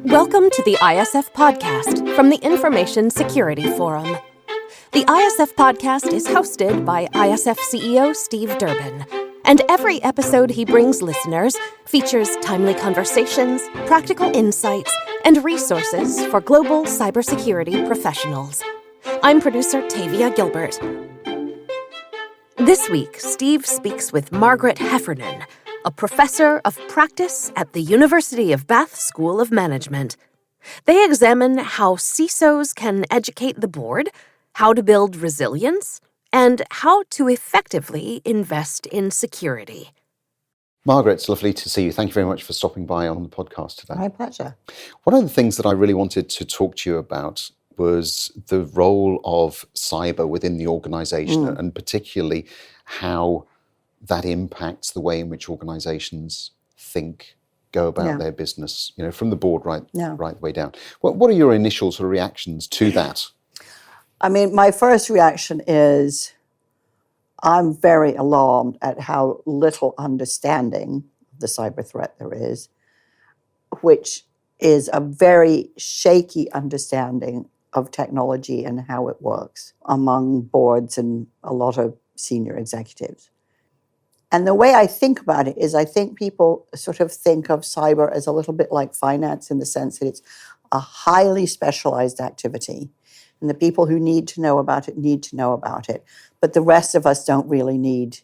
Welcome to the ISF Podcast from the Information Security Forum. The ISF Podcast is hosted by ISF CEO Steve Durbin, and every episode he brings listeners features timely conversations, practical insights, and resources for global cybersecurity professionals. I'm producer Tavia Gilbert. This week, Steve speaks with Margaret Heffernan, a professor of practice at the University of Bath School of Management. They examine how CISOs can educate the board, how to build resilience, and how to effectively invest in security. Margaret, it's lovely to see you. Thank you very much for stopping by on the podcast today. My pleasure. One of the things that I really wanted to talk to you about was the role of cyber within the organisation, and particularly how that impacts the way in which organisations think, go about their business, from the board right the way down. What are your initial sort of reactions to that? I mean, my first reaction is I'm very alarmed at how little understanding of the cyber threat there is, which is a very shaky understanding of technology and how it works among boards and a lot of senior executives. And the way I think about it is I think people sort of think of cyber as a little bit like finance in the sense that it's a highly specialized activity. And the people who need to know about it. But the rest of us don't really need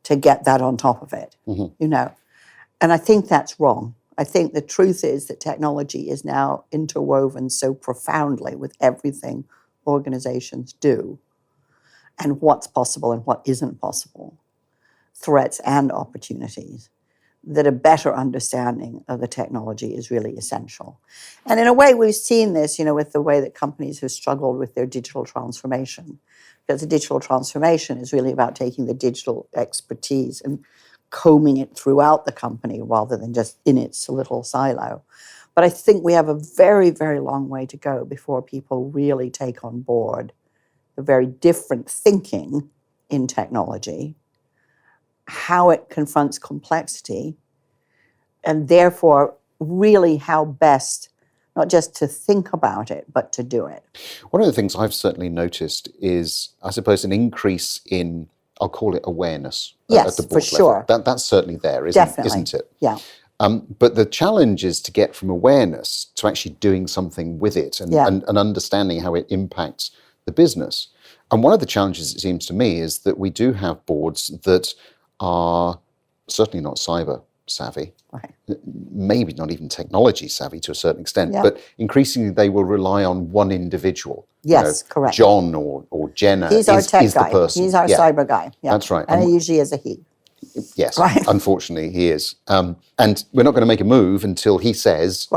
to get that on top of it, And I think that's wrong. I think the truth is that technology is now interwoven so profoundly with everything organizations do and what's possible and what isn't possible, threats and opportunities, that a better understanding of the technology is really essential. And in a way, we've seen this, with the way that companies have struggled with their digital transformation. Because the digital transformation is really about taking the digital expertise and combing it throughout the company rather than just in its little silo. But I think we have a very, very long way to go before people really take on board the very different thinking in technology, how it confronts complexity, and therefore really how best not just to think about it, but to do it. One of the things I've certainly noticed is, I suppose, an increase in, I'll call it awareness at the board for sure. level. That's certainly there, isn't it? Yeah. But the challenge is to get from awareness to actually doing something with it and understanding how it impacts the business. And one of the challenges, it seems to me, is that we do have boards that are certainly not cyber savvy, right. Maybe not even technology savvy to a certain extent, but increasingly they will rely on one individual. Yes, correct. John or Jenna He's our tech is guy. the person. He's our cyber guy. Yeah. That's right. And he usually is a he. Yes, right. Unfortunately he is. And we're not going to make a move until he says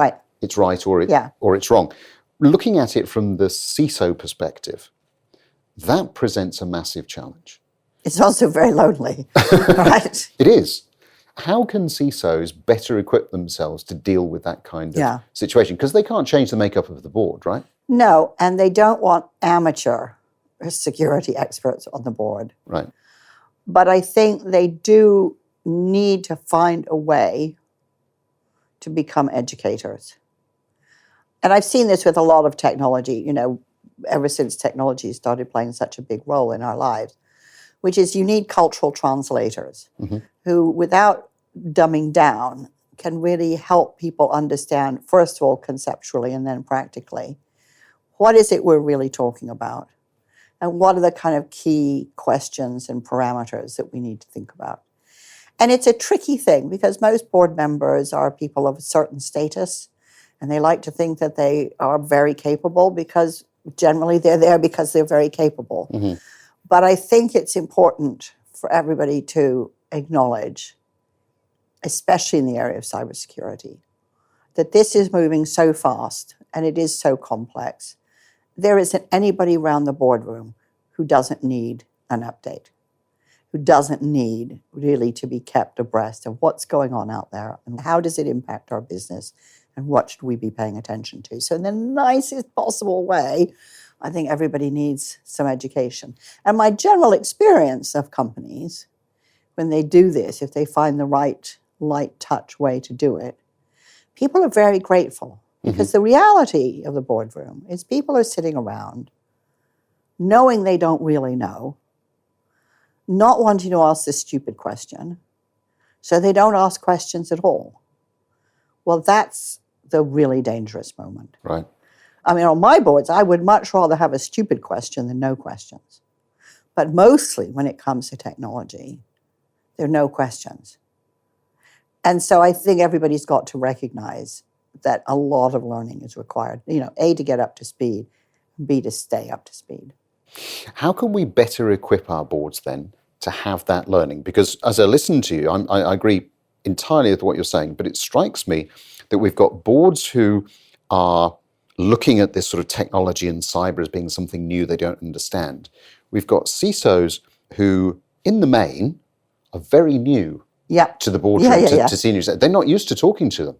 it's right or it's wrong. Looking at it from the CISO perspective, that presents a massive challenge. It's also very lonely, right? It is. How can CISOs better equip themselves to deal with that kind of situation? Because they can't change the makeup of the board, right? No, and they don't want amateur security experts on the board. Right. But I think they do need to find a way to become educators. And I've seen this with a lot of technology, ever since technology started playing such a big role in our lives, which is you need cultural translators who, without dumbing down, can really help people understand, first of all, conceptually and then practically, what is it we're really talking about? And what are the kind of key questions and parameters that we need to think about? And it's a tricky thing because most board members are people of a certain status and they like to think that they are very capable because generally they're there because they're very capable. Mm-hmm. But I think it's important for everybody to acknowledge, especially in the area of cybersecurity, that this is moving so fast and it is so complex. There isn't anybody around the boardroom who doesn't need an update, who doesn't need really to be kept abreast of what's going on out there and how does it impact our business and what should we be paying attention to. So in the nicest possible way, I think everybody needs some education. And my general experience of companies, when they do this, if they find the right light touch way to do it, people are very grateful. Because the reality of the boardroom is people are sitting around knowing they don't really know, not wanting to ask this stupid question, so they don't ask questions at all. Well, that's the really dangerous moment. Right. I mean, on my boards, I would much rather have a stupid question than no questions. But mostly when it comes to technology, there are no questions. And so I think everybody's got to recognize that a lot of learning is required, A, to get up to speed, B, to stay up to speed. How can we better equip our boards then to have that learning? Because as I listen to you, I agree entirely with what you're saying, but it strikes me that we've got boards who are looking at this sort of technology and cyber as being something new they don't understand. We've got CISOs who, in the main, are very new to the boardroom, to seniors. They're not used to talking to them.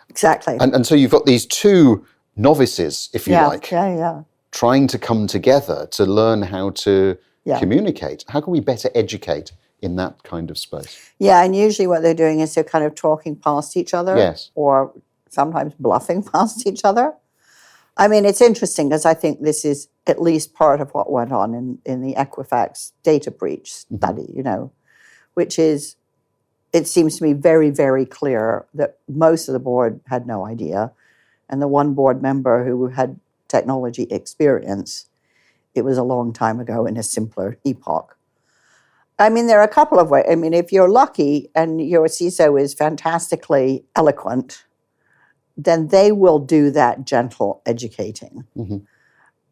Exactly. And so you've got these two novices, if you like, trying to come together to learn how to communicate. How can we better educate in that kind of space? Yeah, and usually what they're doing is they're kind of talking past each other. Yes. Or sometimes bluffing past each other. I mean, it's interesting because I think this is at least part of what went on in the Equifax data breach study, which is, it seems to me very, very clear that most of the board had no idea. And the one board member who had technology experience, it was a long time ago in a simpler epoch. I mean, there are a couple of ways. I mean, if you're lucky and your CISO is fantastically eloquent, then they will do that gentle educating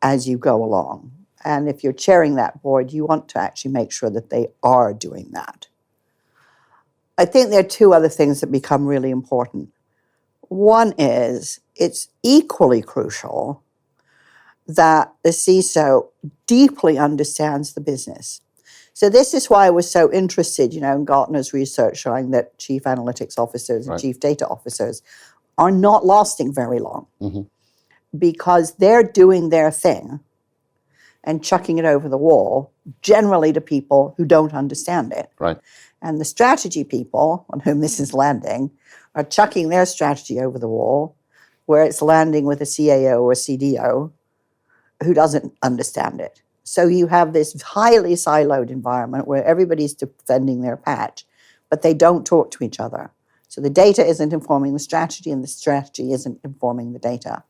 as you go along. And if you're chairing that board, you want to actually make sure that they are doing that. I think there are two other things that become really important. One is it's equally crucial that the CISO deeply understands the business. So this is why I was so interested, in Gartner's research showing that chief analytics officers and chief data officers are not lasting very long because they're doing their thing and chucking it over the wall, generally to people who don't understand it. Right. And the strategy people on whom this is landing are chucking their strategy over the wall where it's landing with a CAO or CDO who doesn't understand it. So you have this highly siloed environment where everybody's defending their patch, but they don't talk to each other. So the data isn't informing the strategy and the strategy isn't informing the data.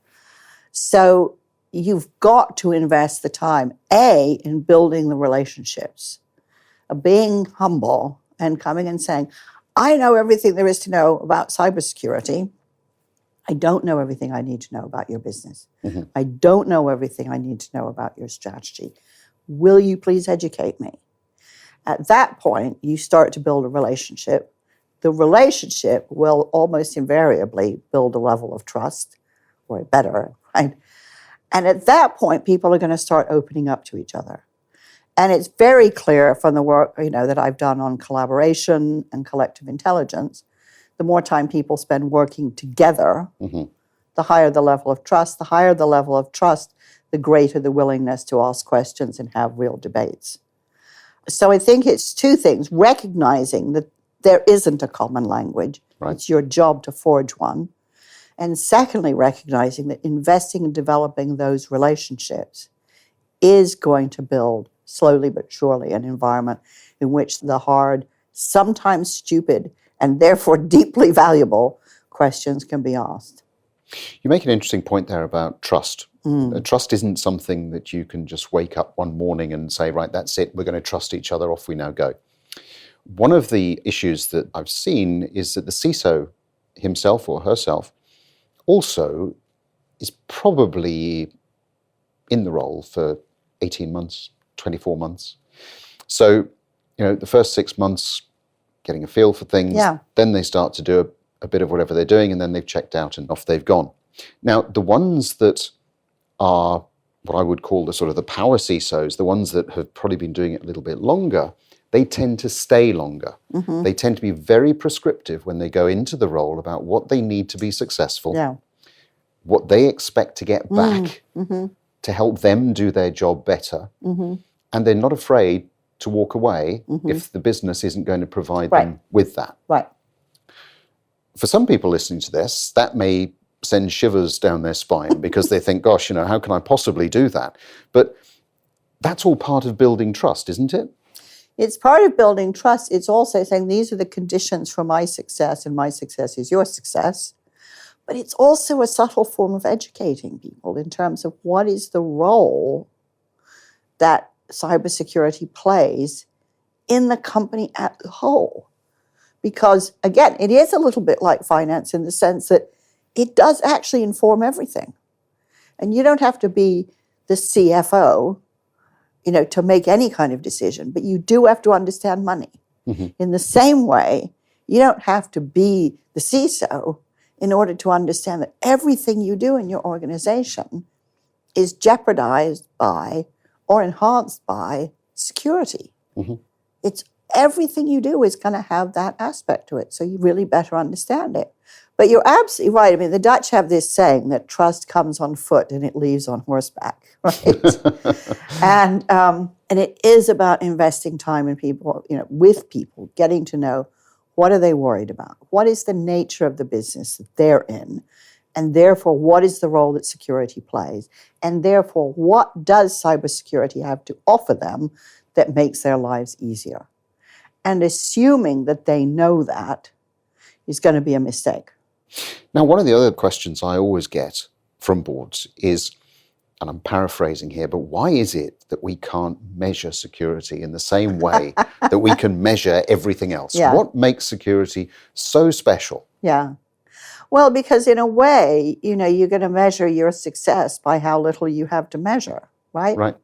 So you've got to invest the time, A, in building the relationships, being humble and coming and saying, I know everything there is to know about cybersecurity. I don't know everything I need to know about your business. I don't know everything I need to know about your strategy. Will you please educate me? At that point, you start to build a relationship. The relationship will almost invariably build a level of trust, or better, right? And at that point, people are going to start opening up to each other. And it's very clear from the work, that I've done on collaboration and collective intelligence, the more time people spend working together, the higher the level of trust. The higher the level of trust, the greater the willingness to ask questions and have real debates. So I think it's two things: recognizing that there isn't a common language. Right. It's your job to forge one. And secondly, recognizing that investing in developing those relationships is going to build, slowly but surely, an environment in which the hard, sometimes stupid, and therefore deeply valuable questions can be asked. You make an interesting point there about trust. Trust isn't something that you can just wake up one morning and say, right, that's it, we're going to trust each other, off we now go. One of the issues that I've seen is that the CISO himself or herself also is probably in the role for 18 months, 24 months. So, the first 6 months, getting a feel for things, then they start to do a bit of whatever they're doing, and then they've checked out and off they've gone. Now, the ones that are what I would call the sort of the power CISOs, the ones that have probably been doing it a little bit longer, they tend to stay longer. They tend to be very prescriptive when they go into the role about what they need to be successful, what they expect to get back to help them do their job better. And they're not afraid to walk away if the business isn't going to provide them with that. Right. For some people listening to this, that may send shivers down their spine because they think, gosh, how can I possibly do that? But that's all part of building trust, isn't it? It's part of building trust. It's also saying these are the conditions for my success, and my success is your success. But it's also a subtle form of educating people in terms of what is the role that cybersecurity plays in the company as a whole. Because, again, it is a little bit like finance in the sense that it does actually inform everything. And you don't have to be the CFO, to make any kind of decision, but you do have to understand money. Mm-hmm. In the same way, you don't have to be the CISO in order to understand that everything you do in your organization is jeopardized by or enhanced by security. Mm-hmm. It's everything you do is going to have that aspect to it, so you really better understand it. But you're absolutely right. I mean, the Dutch have this saying that trust comes on foot and it leaves on horseback, right? And it is about investing time in people, with people, getting to know what are they worried about, what is the nature of the business that they're in, and therefore what is the role that security plays, and therefore what does cybersecurity have to offer them that makes their lives easier. And assuming that they know that is going to be a mistake. Now, one of the other questions I always get from boards is, and I'm paraphrasing here, but why is it that we can't measure security in the same way that we can measure everything else? Yeah. What makes security so special? Yeah. Well, because in a way, you're going to measure your success by how little you have to measure, right? Right.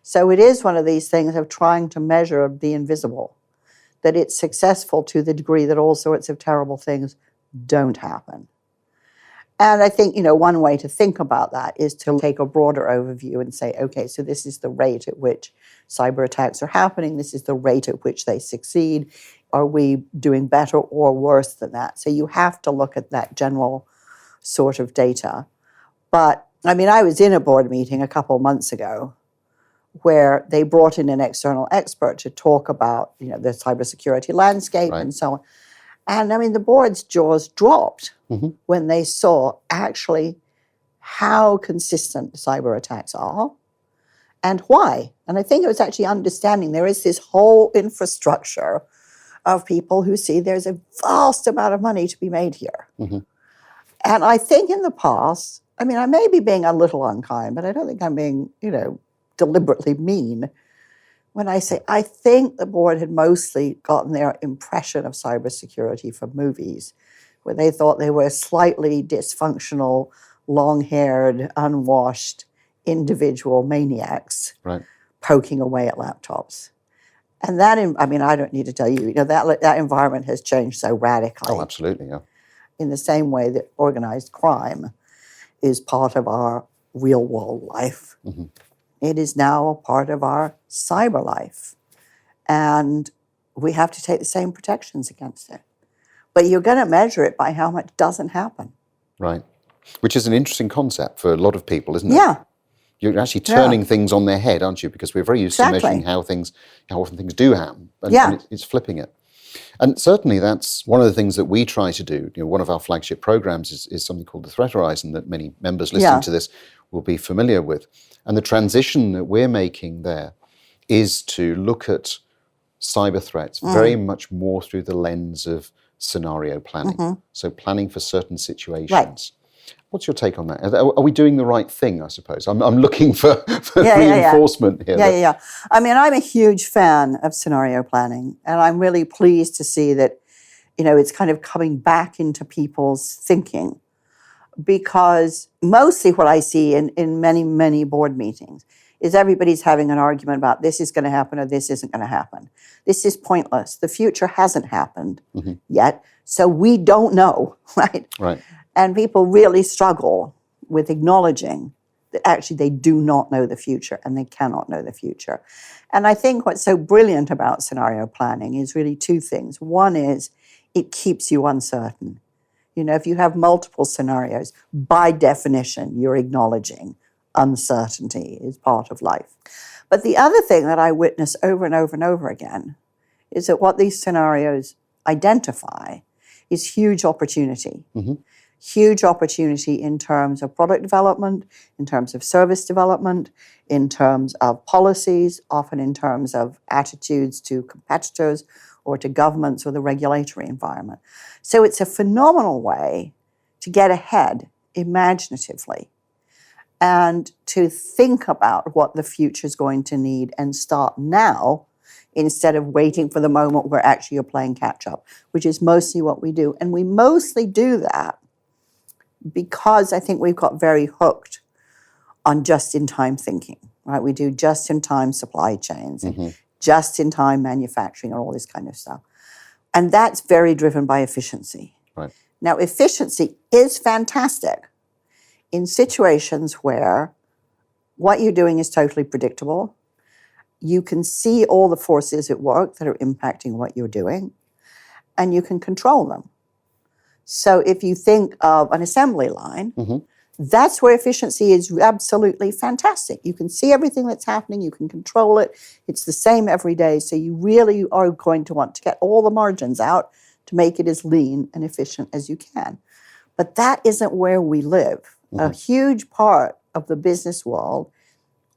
So it is one of these things of trying to measure the invisible, that it's successful to the degree that all sorts of terrible things don't happen. And I think, one way to think about that is to take a broader overview and say, okay, so this is the rate at which cyber attacks are happening. This is the rate at which they succeed. Are we doing better or worse than that? So you have to look at that general sort of data. But, I was in a board meeting a couple of months ago where they brought in an external expert to talk about, the cybersecurity landscape and so on. And the board's jaws dropped mm-hmm. when they saw actually how consistent cyber attacks are and why. And I think it was actually understanding there is this whole infrastructure of people who see there's a vast amount of money to be made here. Mm-hmm. And I think in the past, I may be being a little unkind, but I don't think I'm being, deliberately mean when I say I think the board had mostly gotten their impression of cybersecurity from movies, where they thought they were slightly dysfunctional, long-haired, unwashed individual maniacs poking away at laptops. And that, I don't need to tell you, that environment has changed so radically. Oh, absolutely, yeah. In the same way that organized crime is part of our real-world life. Mm-hmm. It is now a part of our cyber life. And we have to take the same protections against it. But you're going to measure it by how much doesn't happen. Right. Which is an interesting concept for a lot of people, isn't it? Yeah. You're actually turning things on their head, aren't you? Because we're very used to measuring how often things do happen. And it's flipping it. And certainly that's one of the things that we try to do. One of our flagship programs is something called the Threat Horizon that many members listening to this will be familiar with. And the transition that we're making there is to look at cyber threats very much more through the lens of scenario planning. Mm-hmm. So planning for certain situations. Right. What's your take on that? Are we doing the right thing, I suppose? I'm looking for reinforcement here. Yeah. I'm a huge fan of scenario planning, and I'm really pleased to see that, it's kind of coming back into people's thinking. Because mostly what I see in many, many board meetings is everybody's having an argument about this is going to happen or this isn't going to happen. This is pointless. The future hasn't happened yet, so we don't know, right? Right. And people really struggle with acknowledging that actually they do not know the future and they cannot know the future. And I think what's so brilliant about scenario planning is really two things. One is it keeps you uncertain. If you have multiple scenarios, by definition, you're acknowledging uncertainty is part of life. But the other thing that I witness over and over and over again is that what these scenarios identify is huge opportunity. Mm-hmm. Huge opportunity in terms of product development, in terms of service development, in terms of policies, often in terms of attitudes to competitors or to governments or the regulatory environment. So it's a phenomenal way to get ahead imaginatively and to think about what the future is going to need and start now instead of waiting for the moment where actually you're playing catch up, which is mostly what we do. And we mostly do that because I think we've got very hooked on just-in-time thinking, right? We do just-in-time supply chains, and just-in-time manufacturing and all this kind of stuff. And that's very driven by efficiency. Right. Now, efficiency is fantastic in situations where what you're doing is totally predictable. You can see all the forces at work that are impacting what you're doing, and you can control them. So if you think of an assembly line, that's where efficiency is absolutely fantastic. You can see everything that's happening, you can control it. It's the same every day, so you really are going to want to get all the margins out to make it as lean and efficient as you can. But that isn't where we live. A huge part of the business world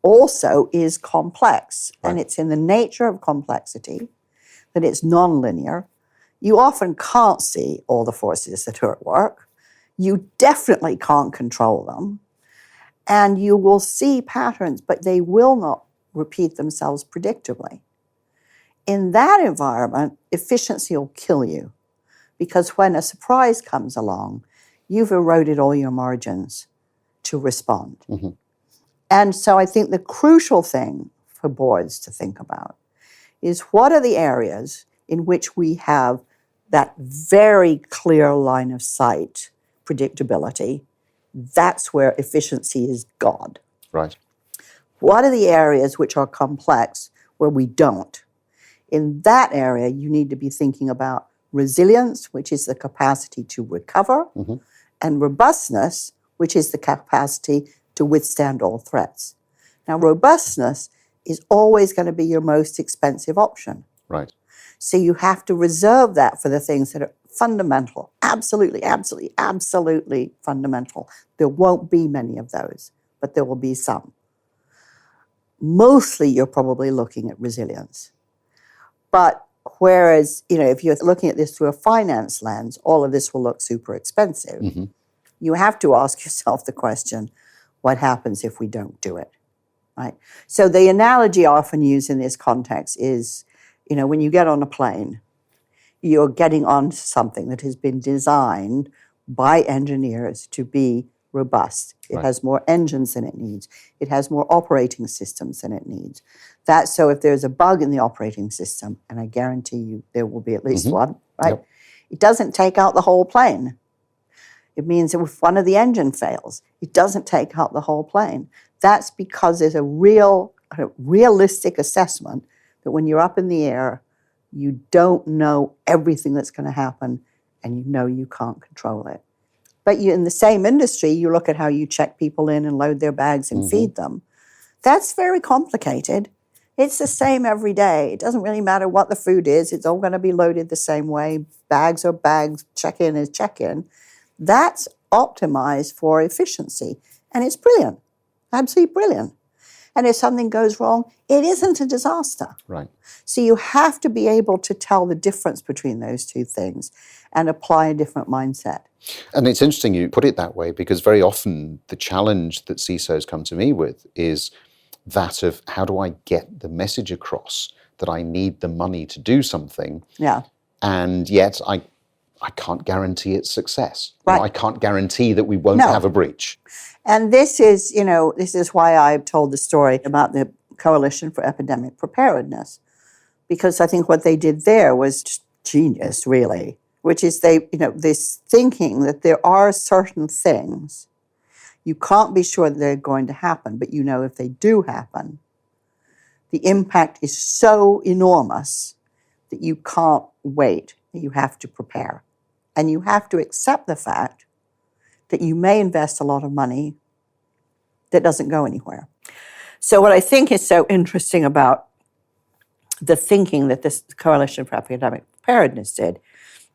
also is complex, and it's in the nature of complexity that it's nonlinear. You often can't see all the forces that are at work. You definitely can't control them. And you will see patterns, but they will not repeat themselves predictably. In that environment, efficiency will kill you, because when a surprise comes along, you've eroded all your margins to respond. And so I think the crucial thing for boards to think about is what are the areas in which we have that very clear line of sight predictability. That's where efficiency is God. Right. What are the areas which are complex where we don't? In that area, you need to be thinking about resilience, which is the capacity to recover, and robustness, which is the capacity to withstand all threats. Now, robustness is always going to be your most expensive option. Right. So you have to reserve that for the things that are fundamental, absolutely, absolutely, absolutely fundamental. There won't be many of those, but there will be some. Mostly, you're probably looking at resilience. But whereas, if you're looking at this through a finance lens, all of this will look super expensive. You have to ask yourself the question, what happens if we don't do it, right? So the analogy I often use in this context is, when you get on a plane, you're getting on something that has been designed by engineers to be robust. It has more engines than it needs. It has more operating systems than it needs. That's so if there's a bug in the operating system, and I guarantee you there will be at least one, right? Yep. It doesn't take out the whole plane. It means that if one of the engine fails, it doesn't take out the whole plane. That's because there's a realistic assessment that when you're up in the air, you don't know everything that's going to happen, and you can't control it. But in the same industry, you look at how you check people in and load their bags and feed them. That's very complicated. It's the same every day. It doesn't really matter what the food is. It's all going to be loaded the same way. Bags are bags, check-in is check-in. That's optimized for efficiency. And it's brilliant, absolutely brilliant. And if something goes wrong, it isn't a disaster. Right. So you have to be able to tell the difference between those two things and apply a different mindset. And it's interesting you put it that way, because very often the challenge that CISOs come to me with is that of how do I get the message across that I need the money to do something, and yet I can't guarantee its success. Right. I can't guarantee that we won't have a breach. And this is why I've told the story about the Coalition for Epidemic Preparedness, because I think what they did there was just genius, really, which is this thinking that there are certain things you can't be sure that they're going to happen, but if they do happen, the impact is so enormous that you can't wait, you have to prepare. And you have to accept the fact that you may invest a lot of money that doesn't go anywhere. So what I think is so interesting about the thinking that this Coalition for Epidemic Preparedness did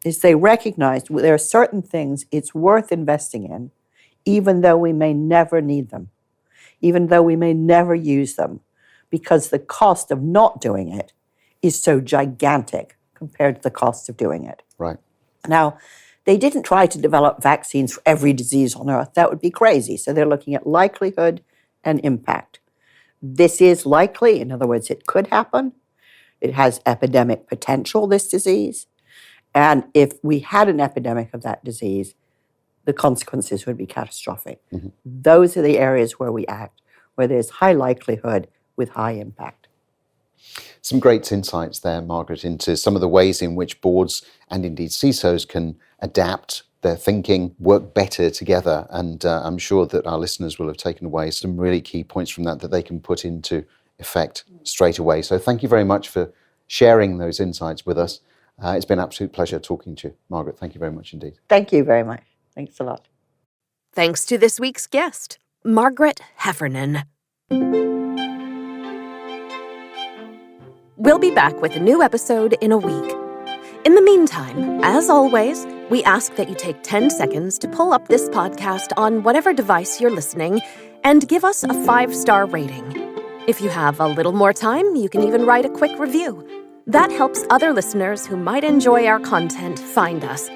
is they recognize there are certain things it's worth investing in, even though we may never need them, even though we may never use them, because the cost of not doing it is so gigantic compared to the cost of doing it. Right. Now, they didn't try to develop vaccines for every disease on Earth. That would be crazy. So they're looking at likelihood and impact. This is likely. In other words, it could happen. It has epidemic potential, this disease. And if we had an epidemic of that disease, the consequences would be catastrophic. Mm-hmm. Those are the areas where we act, where there's high likelihood with high impact. Some great insights there, Margaret, into some of the ways in which boards and indeed CISOs can adapt their thinking, work better together. And I'm sure that our listeners will have taken away some really key points from that they can put into effect straight away. So thank you very much for sharing those insights with us. It's been an absolute pleasure talking to you, Margaret. Thank you very much indeed. Thank you very much. Thanks a lot. Thanks to this week's guest, Margaret Heffernan. We'll be back with a new episode in a week. In the meantime, as always, we ask that you take 10 seconds to pull up this podcast on whatever device you're listening and give us a 5-star rating. If you have a little more time, you can even write a quick review. That helps other listeners who might enjoy our content find us.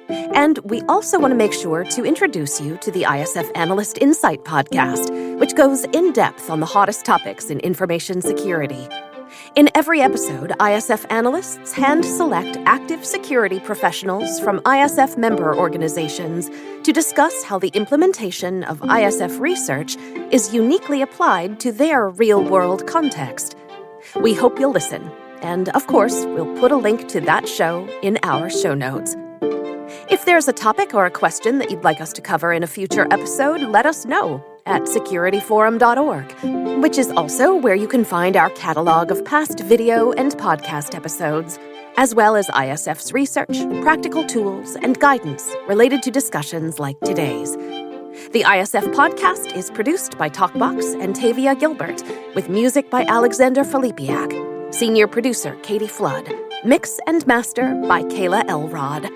And we also want to make sure to introduce you to the ISF Analyst Insight podcast, which goes in depth on the hottest topics in information security. In every episode, ISF analysts hand-select active security professionals from ISF member organizations to discuss how the implementation of ISF research is uniquely applied to their real-world context. We hope you'll listen. And, of course, we'll put a link to that show in our show notes. If there's a topic or a question that you'd like us to cover in a future episode, let us know at securityforum.org, which is also where you can find our catalog of past video and podcast episodes, as well as ISF's research, practical tools, and guidance related to discussions like today's. The ISF podcast is produced by Talkbox and Tavia Gilbert, with music by Alexander Filipiak. Senior producer Katie Flood. Mix and master by Kayla Elrod.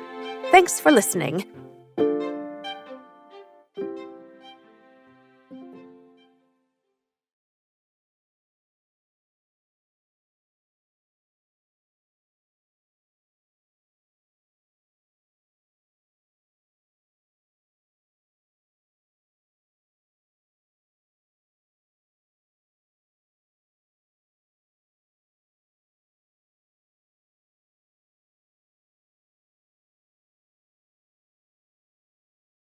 Thanks for listening.